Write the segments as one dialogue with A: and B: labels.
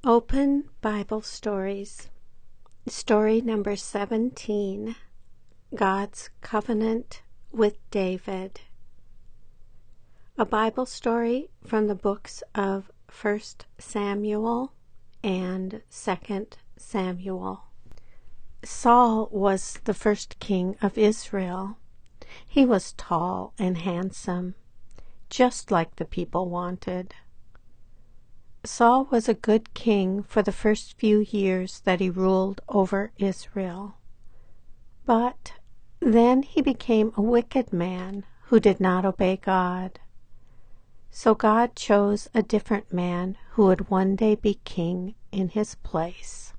A: Open Bible Stories. Story number 17, God's Covenant with David. A Bible story from the books of 1 Samuel and 2 Samuel. Saul was the first king of Israel. He was tall and handsome, just like the people wanted. Saul was a good king for the first few years that he ruled over Israel. But then he became a wicked man who did not obey God. So God chose a different man who would one day be king in his place.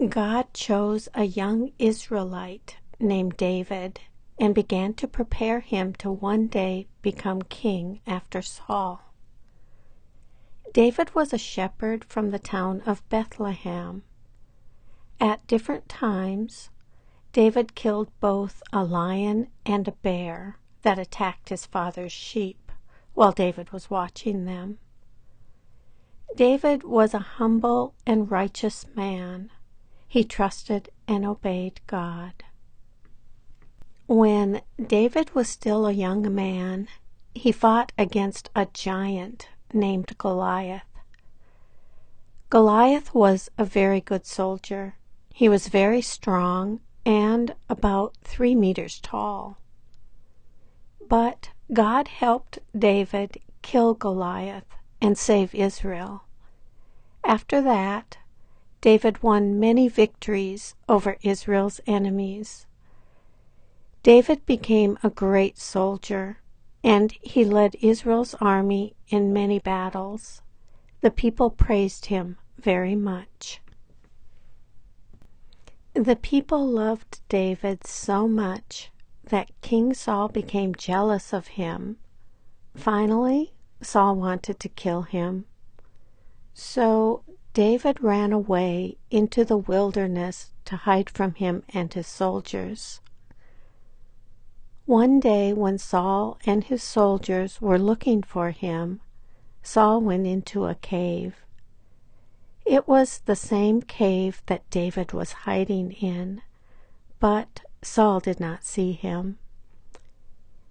A: God chose a young Israelite named David and began to prepare him to one day become king after Saul. David was a shepherd from the town of Bethlehem. At different times, David killed both a lion and a bear that attacked his father's sheep while David was watching them. David was a humble and righteous man. He trusted and obeyed God. When David was still a young man, he fought against a giant named Goliath. Goliath was a very good soldier. He was very strong and about 3 meters tall. But God helped David kill Goliath and save Israel. After that, David won many victories over Israel's enemies. David became a great soldier, and he led Israel's army in many battles. The people praised him very much. The people loved David so much that King Saul became jealous of him. Finally, Saul wanted to kill him. So David ran away into the wilderness to hide from him and his soldiers. One day when Saul and his soldiers were looking for him, Saul went into a cave. It was the same cave that David was hiding in, but Saul did not see him.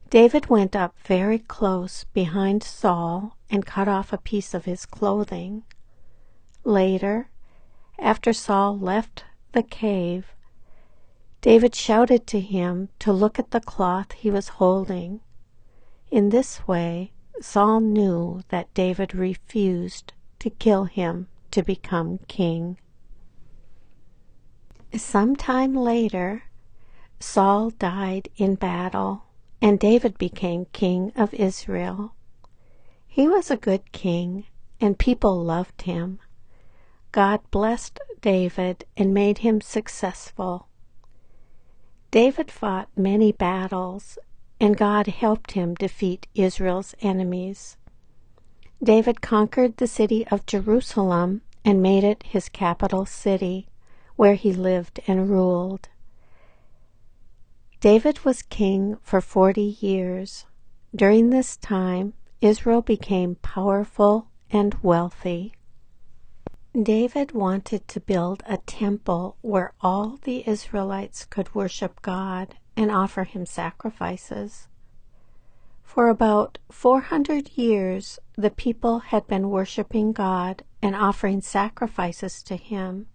A: David went up very close behind Saul and cut off a piece of his clothing. Later, after Saul left the cave, David shouted to him to look at the cloth he was holding. In this way, Saul knew that David refused to kill him to become king. Sometime later, Saul died in battle, and David became king of Israel. He was a good king, and people loved him. God blessed David and made him successful. David fought many battles, and God helped him defeat Israel's enemies. David conquered the city of Jerusalem and made it his capital city, where he lived and ruled. David was king for 40 years. During this time, Israel became powerful and wealthy. David wanted to build a temple where all the Israelites could worship God and offer him sacrifices. For about 400 years, the people had been worshiping God and offering sacrifices to him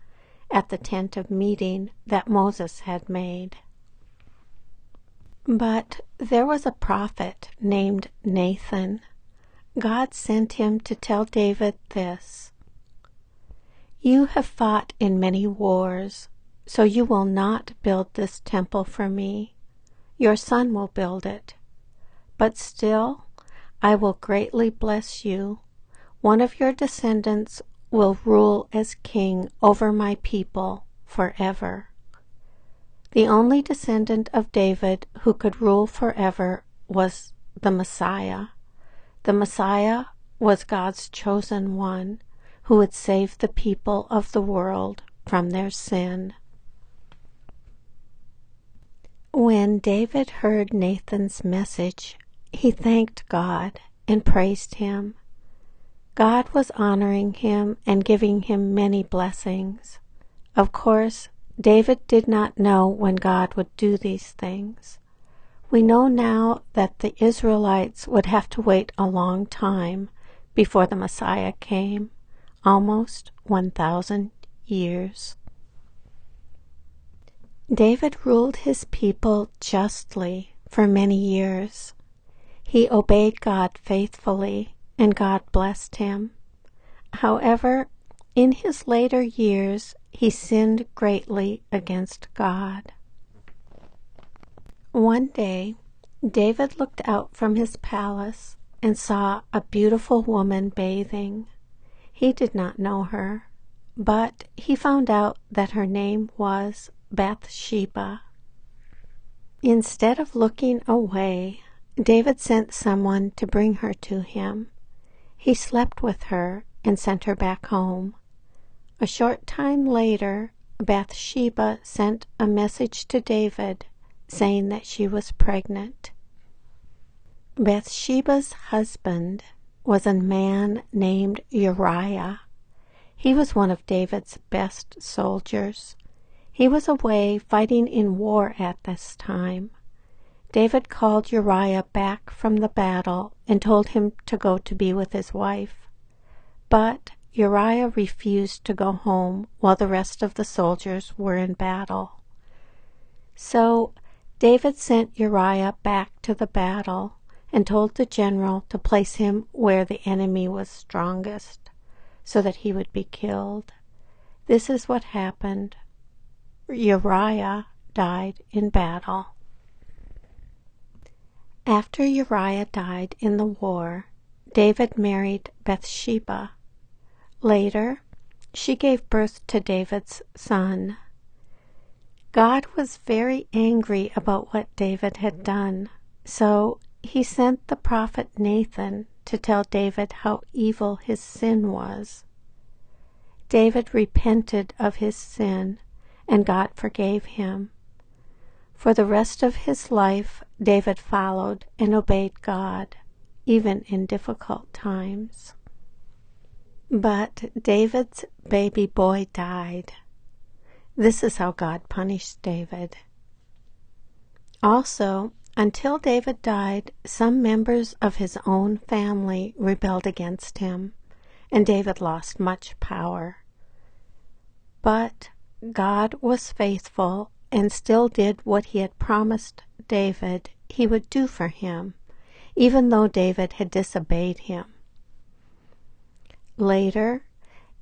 A: at the tent of meeting that Moses had made. But there was a prophet named Nathan. God sent him to tell David this: "You have fought in many wars, so you will not build this temple for me. Your son will build it. But still, I will greatly bless you. One of your descendants will rule as king over my people forever." The only descendant of David who could rule forever was the Messiah. The Messiah was God's chosen one, who would save the people of the world from their sin. When David heard Nathan's message, he thanked God and praised him. God was honoring him and giving him many blessings. Of course, David did not know when God would do these things. We know now that the Israelites would have to wait a long time before the Messiah came, almost 1,000 years. David ruled his people justly for many years. He obeyed God faithfully, and God blessed him. However, in his later years, he sinned greatly against God. One day, David looked out from his palace and saw a beautiful woman bathing. He did not know her, but he found out that her name was Bathsheba. Instead of looking away, David sent someone to bring her to him. He slept with her and sent her back home. A short time later, Bathsheba sent a message to David saying that she was pregnant. Bathsheba's husband was a man named Uriah. He was one of David's best soldiers. He was away fighting in war at this time. David called Uriah back from the battle and told him to go to be with his wife. But Uriah refused to go home while the rest of the soldiers were in battle. So David sent Uriah back to the battle and told the general to place him where the enemy was strongest, so that he would be killed. This is what happened. Uriah died in battle. After Uriah died in the war, David married Bathsheba. Later, she gave birth to David's son. God was very angry about what David had done, so he sent the prophet Nathan to tell David how evil his sin was. David repented of his sin, and God forgave him. For the rest of his life, David followed and obeyed God, even in difficult times. But David's baby boy died. This is how God punished David. Also, until David died, some members of his own family rebelled against him, and David lost much power. But God was faithful and still did what he had promised David he would do for him, even though David had disobeyed him. Later,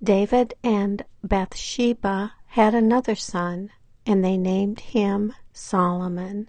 A: David and Bathsheba had another son, and they named him Solomon.